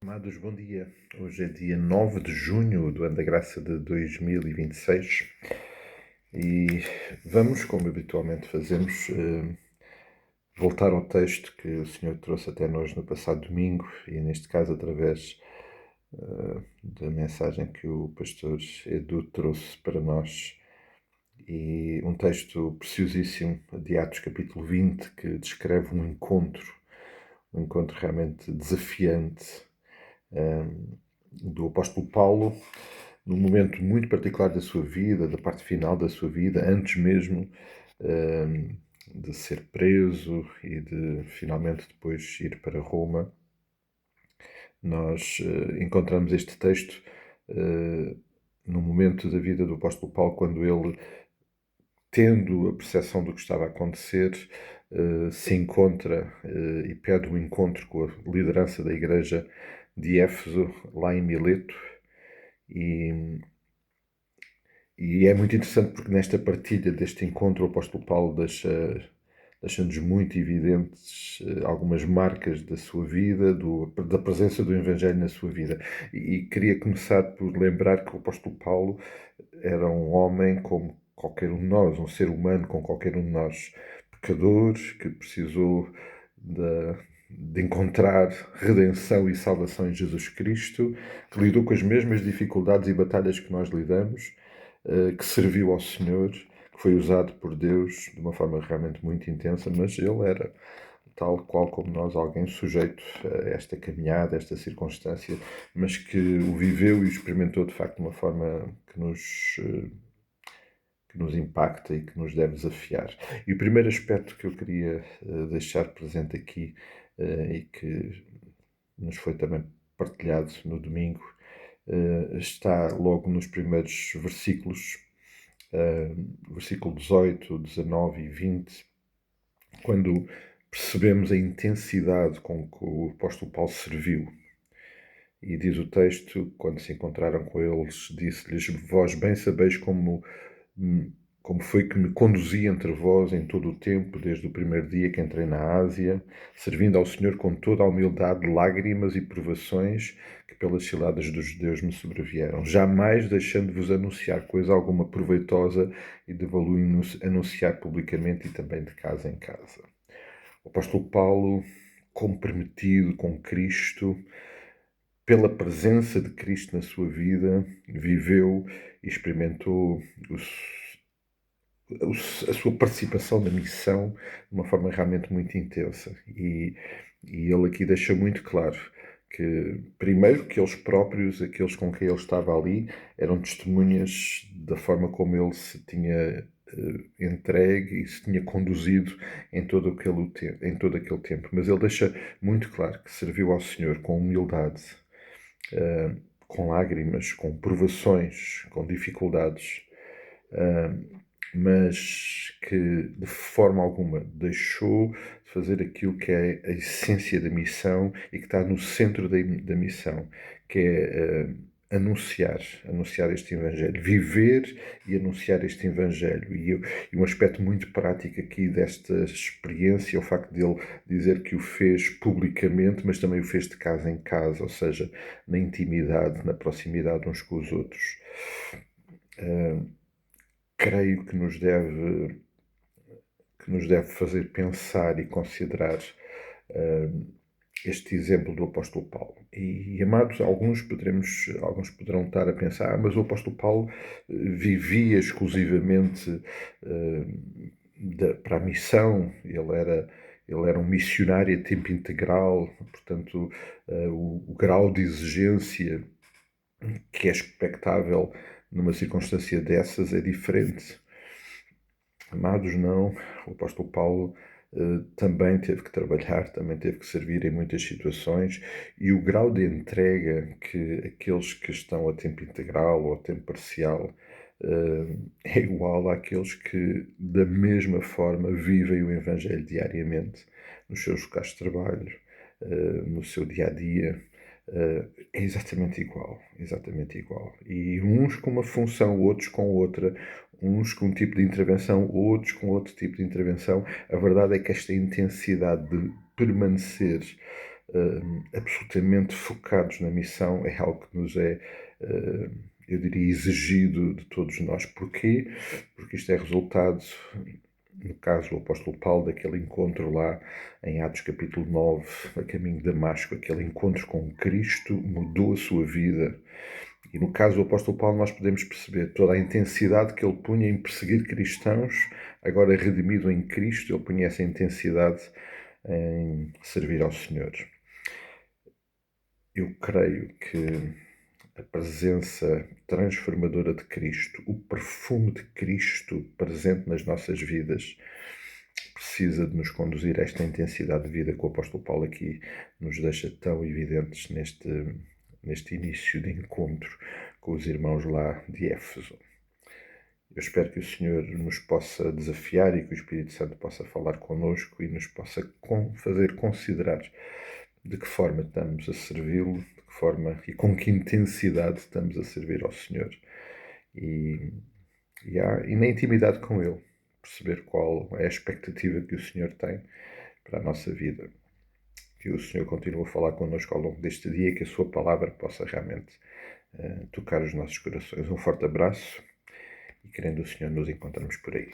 Amados, bom dia. Hoje é dia 9 de junho do ano da graça de 2026 e vamos, como habitualmente fazemos, voltar ao texto que o Senhor trouxe até nós no passado domingo e neste caso através da mensagem que o pastor Edu trouxe para nós, e um texto preciosíssimo de Atos capítulo 20 que descreve um encontro realmente desafiante do apóstolo Paulo, num momento muito particular da sua vida, da parte final da sua vida, antes mesmo de ser preso e de finalmente depois ir para Roma. Nós encontramos este texto num momento da vida do apóstolo Paulo, quando ele, tendo a percepção do que estava a acontecer, se encontra e pede um encontro com a liderança da igreja de Éfeso, lá em Mileto, e é muito interessante porque nesta partilha deste encontro o apóstolo Paulo deixa-nos muito evidentes algumas marcas da sua vida, da presença do Evangelho na sua vida. E queria começar por lembrar que o apóstolo Paulo era um homem como qualquer um de nós, um ser humano como qualquer um de nós, pecadores, que precisou de encontrar redenção e salvação em Jesus Cristo, que lidou com as mesmas dificuldades e batalhas que nós lidamos, que serviu ao Senhor, que foi usado por Deus de uma forma realmente muito intensa, mas ele era, tal qual como nós, alguém sujeito a esta caminhada, a esta circunstância, mas que o viveu e o experimentou de facto de uma forma que nos impacta e que nos deve desafiar. E o primeiro aspecto que eu queria deixar presente aqui e que nos foi também partilhado no domingo, está logo nos primeiros versículos, versículo 18, 19 e 20, quando percebemos a intensidade com que o apóstolo Paulo serviu. E diz o texto, quando se encontraram com eles, disse-lhes: vós bem sabeis como foi que me conduzi entre vós em todo o tempo, desde o primeiro dia que entrei na Ásia, servindo ao Senhor com toda a humildade, lágrimas e provações que pelas ciladas dos judeus me sobrevieram, jamais deixando-vos anunciar coisa alguma proveitosa e de valor anunciar publicamente e também de casa em casa. O apóstolo Paulo, comprometido com Cristo, pela presença de Cristo na sua vida, viveu e experimentou a sua participação na missão de uma forma realmente muito intensa. E ele aqui deixa muito claro que, primeiro, que eles próprios, aqueles com quem ele estava ali, eram testemunhas da forma como ele se tinha entregue e se tinha conduzido em todo aquele tempo. Mas ele deixa muito claro que serviu ao Senhor com humildade, com lágrimas, com provações, com dificuldades, mas que de forma alguma deixou de fazer aquilo que é a essência da missão e que está no centro da missão, que é anunciar este Evangelho, viver e anunciar este Evangelho. E um aspecto muito prático aqui desta experiência é o facto de ele dizer que o fez publicamente, mas também o fez de casa em casa, ou seja, na intimidade, na proximidade uns com os outros. Creio que nos deve fazer pensar e considerar este exemplo do apóstolo Paulo. E amados, alguns poderão estar a pensar, mas o apóstolo Paulo vivia exclusivamente para a missão, ele era um missionário a tempo integral, portanto, o grau de exigência que é expectável numa circunstância dessas é diferente. Amados, não. O apóstolo Paulo também teve que trabalhar, também teve que servir em muitas situações, e o grau de entrega que aqueles que estão a tempo integral ou a tempo parcial é igual àqueles que da mesma forma vivem o Evangelho diariamente, nos seus locais de trabalho, no seu dia-a-dia. É exatamente igual, exatamente igual. E uns com uma função, outros com outra, uns com um tipo de intervenção, outros com outro tipo de intervenção. A verdade é que esta intensidade de permanecer absolutamente focados na missão é algo que nos é, eu diria, exigido de todos nós. Porquê? Porque isto é resultado, no caso do apóstolo Paulo, daquele encontro lá em Atos capítulo 9, a caminho de Damasco, aquele encontro com Cristo mudou a sua vida. E no caso do apóstolo Paulo nós podemos perceber toda a intensidade que ele punha em perseguir cristãos, agora redimido em Cristo, ele punha essa intensidade em servir ao Senhor. Eu creio que a presença transformadora de Cristo, o perfume de Cristo presente nas nossas vidas, precisa de nos conduzir a esta intensidade de vida que o apóstolo Paulo aqui nos deixa tão evidentes neste início de encontro com os irmãos lá de Éfeso. Eu espero que o Senhor nos possa desafiar e que o Espírito Santo possa falar connosco e nos possa fazer considerar de que forma estamos a servi-lo, de que forma e com que intensidade estamos a servir ao Senhor. E na intimidade com Ele, perceber qual é a expectativa que o Senhor tem para a nossa vida. Que o Senhor continue a falar connosco ao longo deste dia e que a sua palavra possa realmente tocar os nossos corações. Um forte abraço e, querendo o Senhor, nos encontramos por aí.